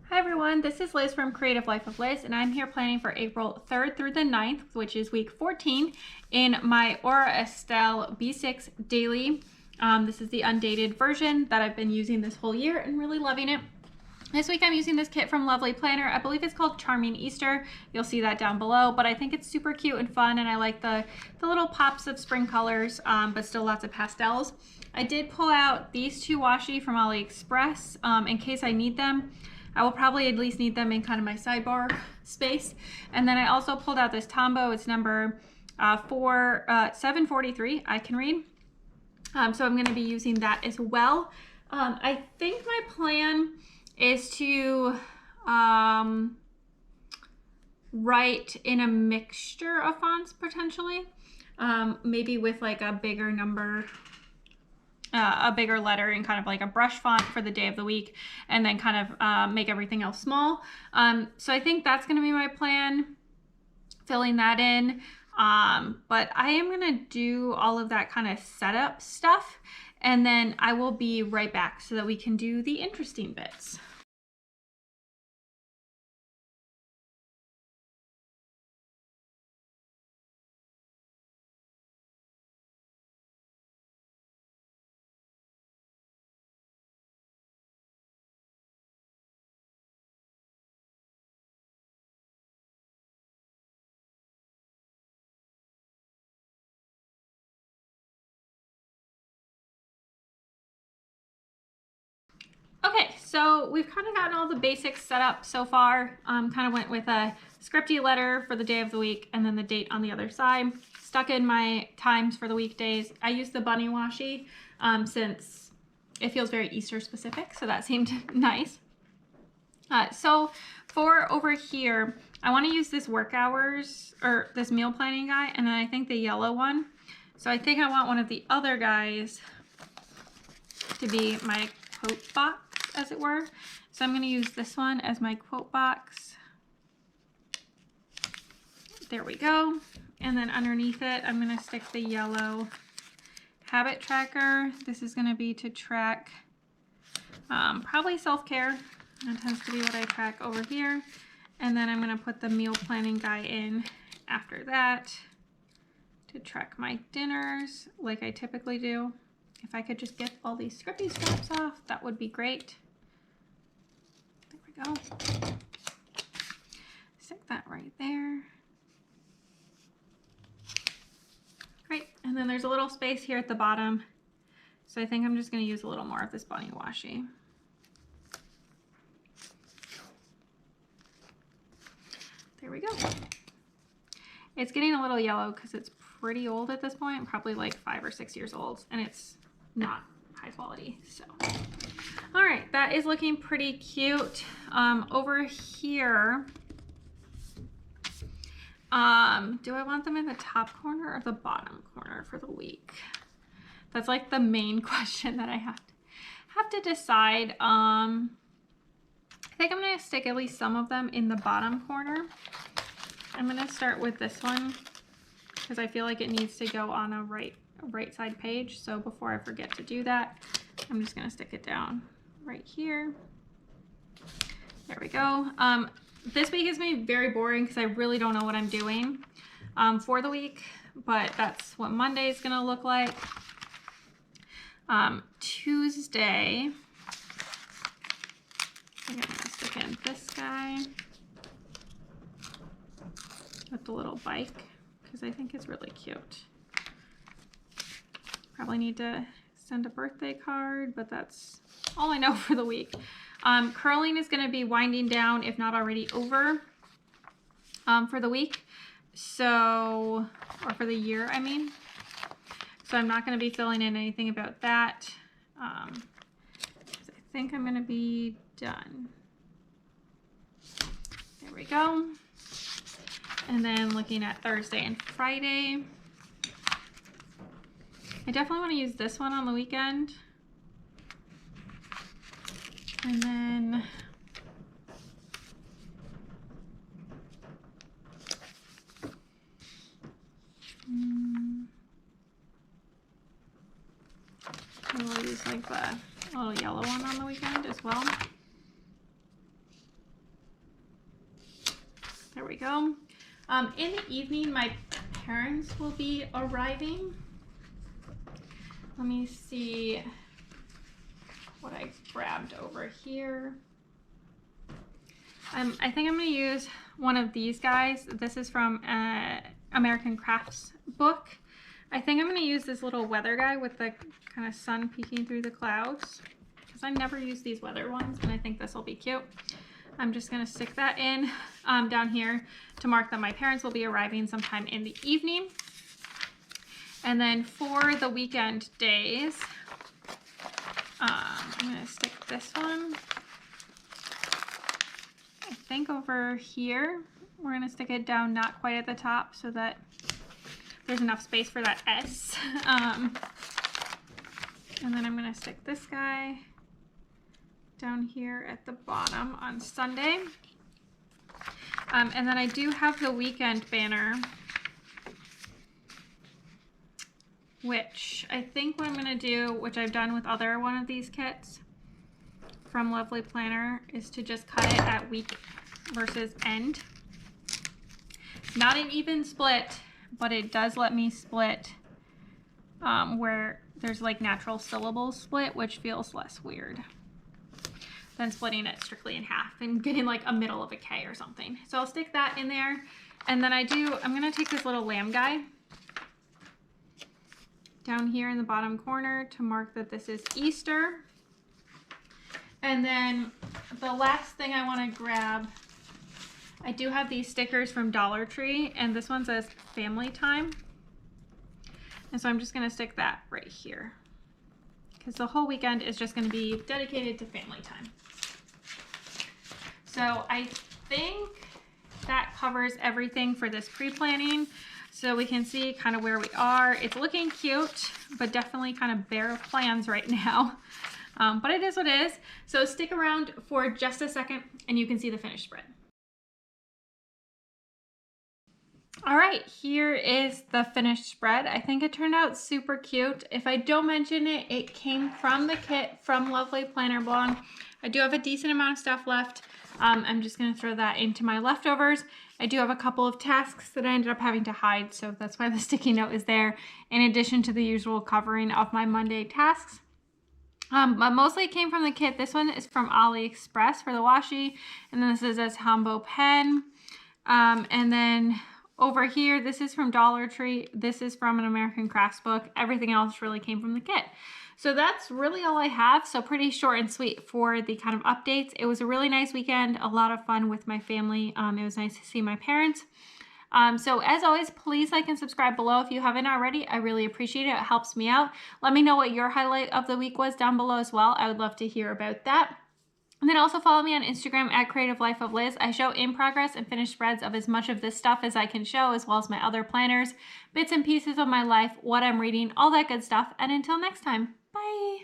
Hi everyone, this is Liz from Creative Life of Liz, and I'm here planning for April 3rd through the 9th, which is week 14, in my Aura Estelle B6 Daily. This is the undated version that I've been using this whole year and really loving it. This week I'm using this kit from Lovely Planner. I believe it's called Charming Easter. You'll see that down below, but I think it's super cute and fun, and I like the little pops of spring colors, but still lots of pastels. I did pull out these two washi from AliExpress in case I need them. I will probably at least need them in kind of my sidebar space. And then I also pulled out this Tombow. It's number 743. I can read. So I'm going to be using that as well. I think my plan is to write in a mixture of fonts potentially, maybe with like a bigger number, a bigger letter in kind of like a brush font for the day of the week, and then kind of make everything else small. So I think that's going to be my plan, filling that in. But I am going to do all of that kind of setup stuff, and then I will be right back so that we can do the interesting bits. Okay, so we've kind of gotten all the basics set up so far. Kind of went with a scripty letter for the day of the week and then the date on the other side. Stuck in my times for the weekdays. I used the bunny washi since it feels very Easter specific, so that seemed nice. So for over here, I want to use this work hours or this meal planning guy, and then I think the yellow one. So I think I want one of the other guys to be my quote box, as it were. So I'm going to use this one as my quote box. There we go. And then underneath it, I'm going to stick the yellow habit tracker. This is going to be to track probably self-care. That tends to be what I track over here. And then I'm going to put the meal planning guy in after that to track my dinners like I typically do. If I could just get all these scripty straps off, that would be great. There we go. Stick that right there. Great, and then there's a little space here at the bottom. So I think I'm just gonna use a little more of this bunny washi. There we go. It's getting a little yellow because it's pretty old at this point, probably like 5 or 6 years old, and it's not high quality. So all right, that is looking pretty cute. Over here, do I want them in the top corner or the bottom corner for the week? That's like the main question that I have to decide. I think I'm gonna stick at least some of them in the bottom corner. I'm gonna start with this one because I feel like it needs to go on a right side page. So before I forget to do that, I'm just gonna stick it down right here. There we go. This week is gonna be very boring because I really don't know what I'm doing for the week, but that's what Monday is gonna look like. Tuesday, I'm gonna stick in this guy with the little bike because I think it's really cute. Probably need to send a birthday card, but that's all I know for the week. Curling is going to be winding down, if not already over, for the week. So, or for the year, I mean. So I'm not going to be filling in anything about that. I think I'm going to be done. There we go. And then looking at Thursday and Friday, I definitely want to use this one on the weekend. And then use like the little yellow one on the weekend as well. There we go. In the evening, my parents will be arriving. Let me see what I grabbed over here. I think I'm going to use one of these guys. This is from American Crafts book. I think I'm going to use this little weather guy with the kind of sun peeking through the clouds, because I never use these weather ones, and I think this will be cute. I'm just going to stick that in down here to mark that my parents will be arriving sometime in the evening. And then for the weekend days, I'm going to stick this one, I think, over here. We're going to stick it down not quite at the top so that there's enough space for that S. And then I'm going to stick this guy down here at the bottom on Sunday. And then I do have the weekend banner, which I think what I'm going to do, which I've done with other one of these kits from Lovely Planner, is to just cut it at week versus end. Not an even split, but it does let me split where there's like natural syllable split, which feels less weird than splitting it strictly in half and getting like a middle of a K or something. So I'll stick that in there. And then I'm going to take this little lamb guy down here in the bottom corner to mark that this is Easter. And then the last thing I want to grab, I do have these stickers from Dollar Tree, and this one says family time. And so I'm just going to stick that right here, because the whole weekend is just going to be dedicated to family time. So I think that covers everything for this pre-planning. So we can see kind of where we are. It's looking cute, but definitely kind of bare of plans right now. But it is what it is. So stick around for just a second and you can see the finished spread. All right, here is the finished spread. I think it turned out super cute. If I don't mention it, it came from the kit from Lovely Planner Blog. I do have a decent amount of stuff left. I'm just going to throw that into my leftovers. I do have a couple of tasks that I ended up having to hide, so that's why the sticky note is there, in addition to the usual covering of my Monday tasks. But mostly it came from the kit. This one is from AliExpress for the washi, and then this is a Tombow pen. And then over here, this is from Dollar Tree. This is from an American Crafts book. Everything else really came from the kit. So that's really all I have. So pretty short and sweet for the kind of updates. It was a really nice weekend, a lot of fun with my family. It was nice to see my parents. So as always, please like and subscribe below if you haven't already. I really appreciate it. It helps me out. Let me know what your highlight of the week was down below as well. I would love to hear about that. And then also follow me on Instagram at Creative Life of Liz. I show in progress and finished spreads of as much of this stuff as I can show, as well as my other planners, bits and pieces of my life, what I'm reading, all that good stuff. And until next time, bye.